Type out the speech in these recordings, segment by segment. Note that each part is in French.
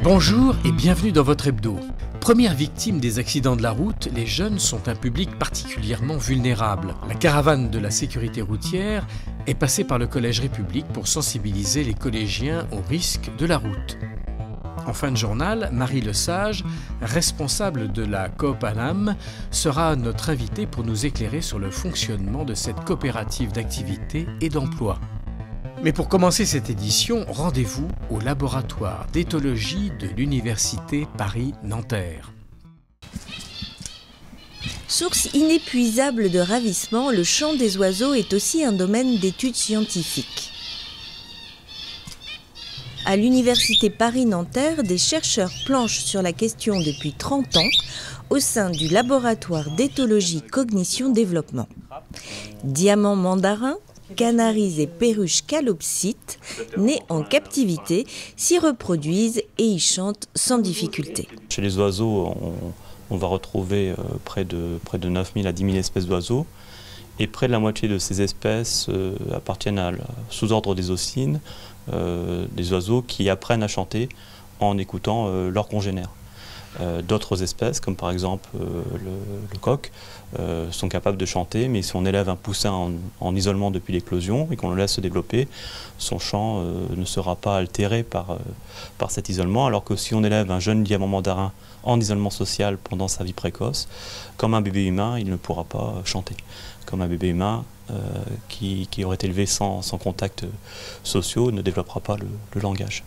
Bonjour et bienvenue dans votre hebdo. Première victime des accidents de la route, les jeunes sont un public particulièrement vulnérable. La caravane de la sécurité routière est passée par le Collège République pour sensibiliser les collégiens aux risques de la route. En fin de journal, Marie Lesage, responsable de la Coop Anam, sera notre invitée pour nous éclairer sur le fonctionnement de cette coopérative d'activité et d'emploi. Mais pour commencer cette édition, rendez-vous au laboratoire d'éthologie de l'Université Paris-Nanterre. Source inépuisable de ravissement, le chant des oiseaux est aussi un domaine d'études scientifiques. À l'Université Paris-Nanterre, des chercheurs planchent sur la question depuis 30 ans au sein du laboratoire d'éthologie cognition-développement. Diamants mandarins, canaris et perruches calopsites, nés en captivité, s'y reproduisent et y chantent sans difficulté. Chez les oiseaux, on va retrouver près de 9 000 à 10 000 espèces d'oiseaux. Et près de la moitié de ces espèces appartiennent à sous-ordre des ocines, des oiseaux qui apprennent à chanter en écoutant leurs congénères. D'autres espèces, comme par exemple le coq, sont capables de chanter, mais si on élève un poussin en isolement depuis l'éclosion et qu'on le laisse se développer, son chant ne sera pas altéré par cet isolement, alors que si on élève un jeune diamant mandarin en isolement social pendant sa vie précoce, comme un bébé humain, il ne pourra pas chanter. Comme un bébé humain qui aurait été élevé sans contact sociaux ne développera pas le langage.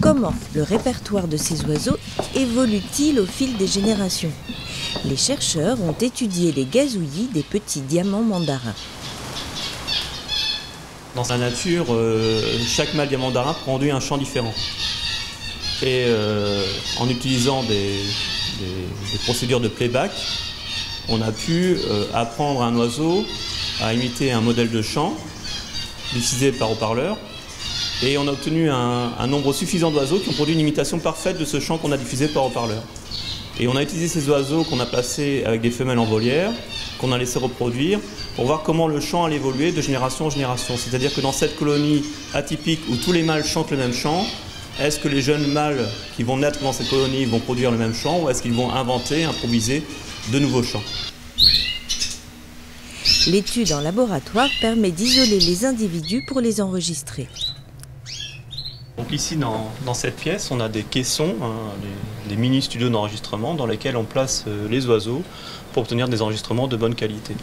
Comment le répertoire de ces oiseaux évolue-t-il au fil des générations? Les chercheurs ont étudié les gazouillis des petits diamants mandarins. Dans la nature, chaque mâle diamant mandarin produit un chant différent. Et en utilisant des procédures de playback, on a pu apprendre à un oiseau à imiter un modèle de chant diffusé par haut-parleur. Et on a obtenu un nombre suffisant d'oiseaux qui ont produit une imitation parfaite de ce chant qu'on a diffusé par haut-parleur. Et on a utilisé ces oiseaux qu'on a placés avec des femelles en volière, qu'on a laissé reproduire, pour voir comment le chant allait évoluer de génération en génération. C'est-à-dire que dans cette colonie atypique où tous les mâles chantent le même chant, est-ce que les jeunes mâles qui vont naître dans cette colonie vont produire le même chant ou est-ce qu'ils vont inventer, improviser de nouveaux chants? L'étude en laboratoire permet d'isoler les individus pour les enregistrer. Donc ici, dans cette pièce, on a des caissons, des mini-studios d'enregistrement dans lesquels on place les oiseaux pour obtenir des enregistrements de bonne qualité.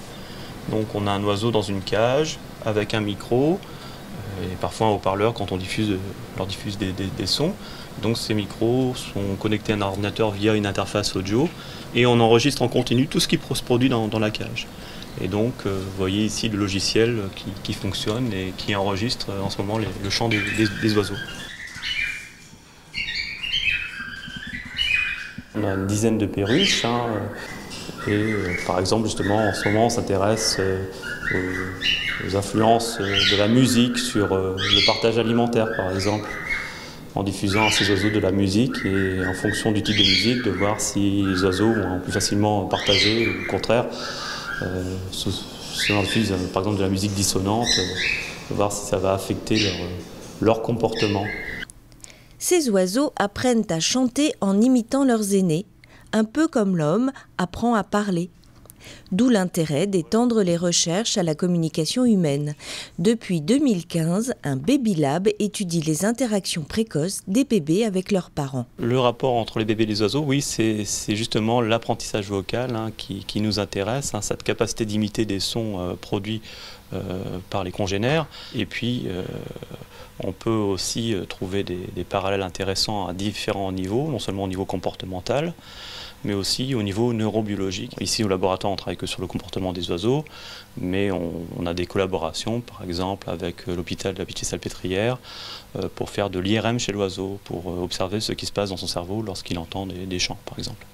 Donc on a un oiseau dans une cage avec un micro et parfois un haut-parleur quand on leur diffuse des sons. Donc ces micros sont connectés à un ordinateur via une interface audio et on enregistre en continu tout ce qui se produit dans la cage. Et donc, vous voyez ici le logiciel qui fonctionne et qui enregistre en ce moment le chant des oiseaux. On a une dizaine de perruches par exemple, justement, en ce moment, on s'intéresse aux influences de la musique sur le partage alimentaire, par exemple, en diffusant à ces oiseaux de la musique et en fonction du type de musique, de voir si les oiseaux vont plus facilement partager ou au contraire. Si on diffuse par exemple de la musique dissonante, voir si ça va affecter leur comportement. Ces oiseaux apprennent à chanter en imitant leurs aînés, un peu comme l'homme apprend à parler. D'où l'intérêt d'étendre les recherches à la communication humaine. Depuis 2015, un Baby Lab étudie les interactions précoces des bébés avec leurs parents. Le rapport entre les bébés et les oiseaux, oui, c'est justement l'apprentissage vocal qui nous intéresse, cette capacité d'imiter des sons produits par les congénères. Et puis, on peut aussi trouver des parallèles intéressants à différents niveaux, non seulement au niveau comportemental, mais aussi au niveau neurobiologique. Ici au laboratoire, on ne travaille que sur le comportement des oiseaux, mais on a des collaborations, par exemple avec l'hôpital de la Pitié-Salpêtrière, pour faire de l'IRM chez l'oiseau, pour observer ce qui se passe dans son cerveau lorsqu'il entend des chants, par exemple.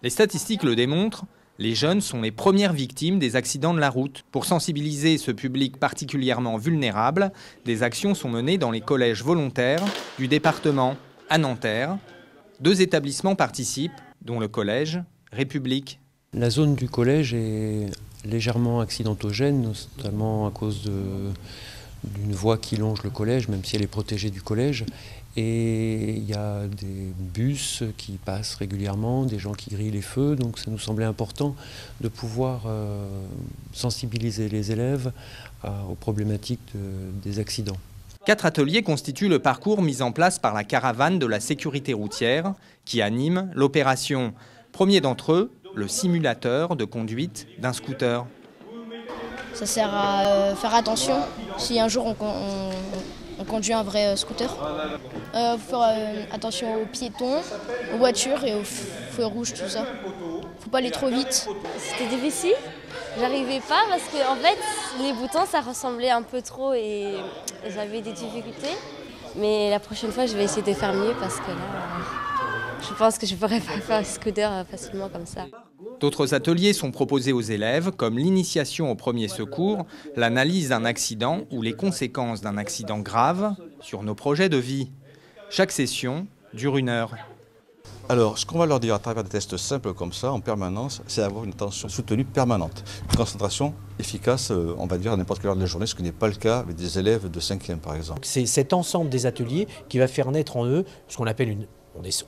Les statistiques le démontrent, les jeunes sont les premières victimes des accidents de la route. Pour sensibiliser ce public particulièrement vulnérable, des actions sont menées dans les collèges volontaires du département à Nanterre. 2 établissements participent, dont le collège République. La zone du collège est légèrement accidentogène, notamment à cause d'une voie qui longe le collège, même si elle est protégée du collège. Et il y a des bus qui passent régulièrement, des gens qui grillent les feux, donc ça nous semblait important de pouvoir sensibiliser les élèves aux problématiques des accidents. 4 ateliers constituent le parcours mis en place par la caravane de la sécurité routière qui anime l'opération. Premier d'entre eux, le simulateur de conduite d'un scooter. Ça sert à faire attention si un jour on conduit un vrai scooter. Faut faire attention aux piétons, aux voitures et aux feux rouges, tout ça. Faut pas aller trop vite. C'était difficile, j'arrivais pas parce que en fait les boutons ça ressemblait un peu trop et j'avais des difficultés. Mais la prochaine fois je vais essayer de faire mieux parce que là je pense que je pourrais pas faire un scooter facilement comme ça. D'autres ateliers sont proposés aux élèves, comme l'initiation au premier secours, l'analyse d'un accident ou les conséquences d'un accident grave sur nos projets de vie. Chaque session dure 1 heure. Alors, ce qu'on va leur dire à travers des tests simples comme ça, en permanence, c'est avoir une attention soutenue permanente. Une concentration efficace, on va dire, à n'importe quelle heure de la journée, ce qui n'est pas le cas avec des élèves de 5e, par exemple. C'est cet ensemble des ateliers qui va faire naître en eux ce qu'on appelle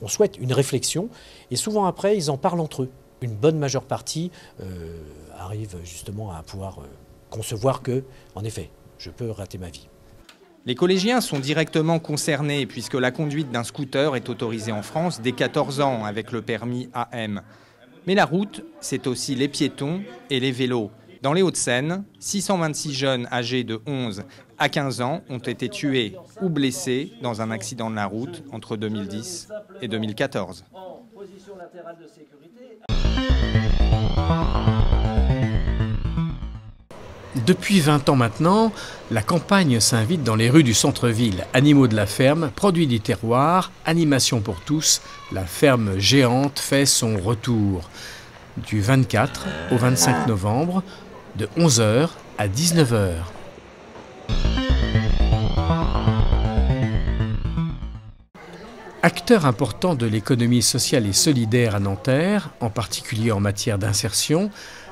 on souhaite une réflexion, et souvent après, ils en parlent entre eux. Une bonne majeure partie arrive justement à pouvoir concevoir que, en effet, je peux rater ma vie. Les collégiens sont directement concernés puisque la conduite d'un scooter est autorisée en France dès 14 ans avec le permis AM. Mais la route, c'est aussi les piétons et les vélos. Dans les Hauts-de-Seine, 626 jeunes âgés de 11 à 15 ans ont été tués ou blessés dans un accident de la route entre 2010 et 2014. Depuis 20 ans maintenant, la campagne s'invite dans les rues du centre-ville. Animaux de la ferme, produits du terroir, animation pour tous, la ferme géante fait son retour. Du 24 au 25 novembre, de 11h à 19h. Acteur important de l'économie sociale et solidaire à Nanterre, en particulier en matière d'insertion,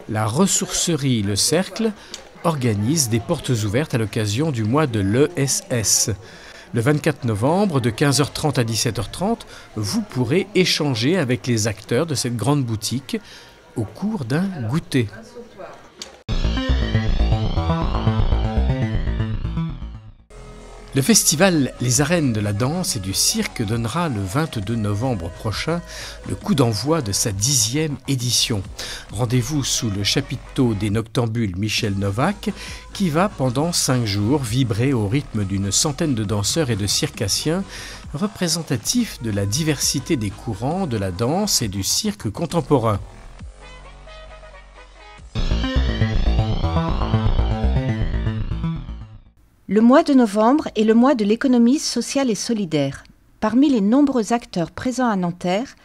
la ressourcerie Le Cercle organise des portes ouvertes à l'occasion du mois de l'ESS. Le 24 novembre, de 15h30 à 17h30, vous pourrez échanger avec les acteurs de cette grande boutique au cours d'un goûter. Le festival Les Arènes de la danse et du cirque donnera le 22 novembre prochain le coup d'envoi de sa 10e édition. Rendez-vous sous le chapiteau des Noctambules Michel Novak qui va pendant 5 jours vibrer au rythme d'une centaine de danseurs et de circassiens représentatifs de la diversité des courants de la danse et du cirque contemporain. Le mois de novembre est le mois de l'économie sociale et solidaire. Parmi les nombreux acteurs présents à Nanterre,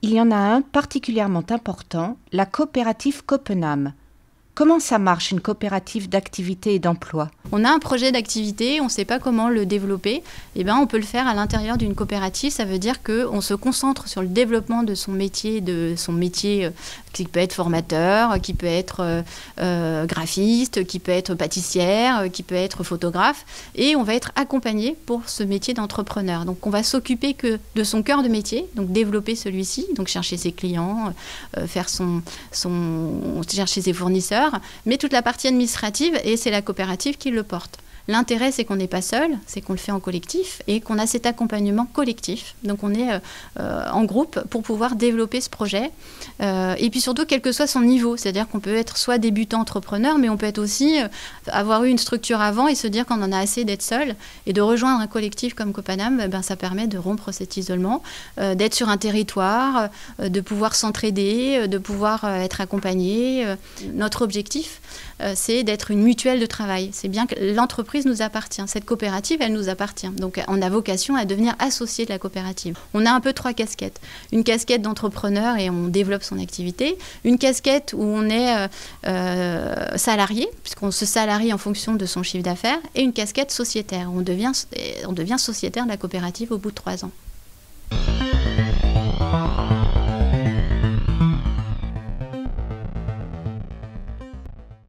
il y en a un particulièrement important, la coopérative Copenham. Comment ça marche, une coopérative d'activité et d'emploi ? On a un projet d'activité, on ne sait pas comment le développer. Eh bien, on peut le faire à l'intérieur d'une coopérative. Ça veut dire qu'on se concentre sur le développement de son métier qui peut être formateur, qui peut être graphiste, qui peut être pâtissière, qui peut être photographe. Et on va être accompagné pour ce métier d'entrepreneur. Donc, on va s'occuper que de son cœur de métier, donc développer celui-ci, donc chercher ses clients, chercher ses fournisseurs. Mais toute la partie administrative, et c'est la coopérative qui le porte. L'intérêt, c'est qu'on n'est pas seul, c'est qu'on le fait en collectif et qu'on a cet accompagnement collectif. Donc on est en groupe pour pouvoir développer ce projet. Et puis surtout, quel que soit son niveau, c'est-à-dire qu'on peut être soit débutant entrepreneur, mais on peut être aussi avoir eu une structure avant et se dire qu'on en a assez d'être seul. Et de rejoindre un collectif comme Copenam, ça permet de rompre cet isolement, d'être sur un territoire, de pouvoir s'entraider, de pouvoir être accompagné. Notre objectif, c'est d'être une mutuelle de travail. C'est bien que l'entreprise nous appartient. Cette coopérative, elle nous appartient. Donc, on a vocation à devenir associé de la coopérative. On a un peu 3 casquettes. Une casquette d'entrepreneur et on développe son activité. Une casquette où on est salarié, puisqu'on se salarie en fonction de son chiffre d'affaires. Et une casquette sociétaire. On devient sociétaire de la coopérative au bout de 3 ans.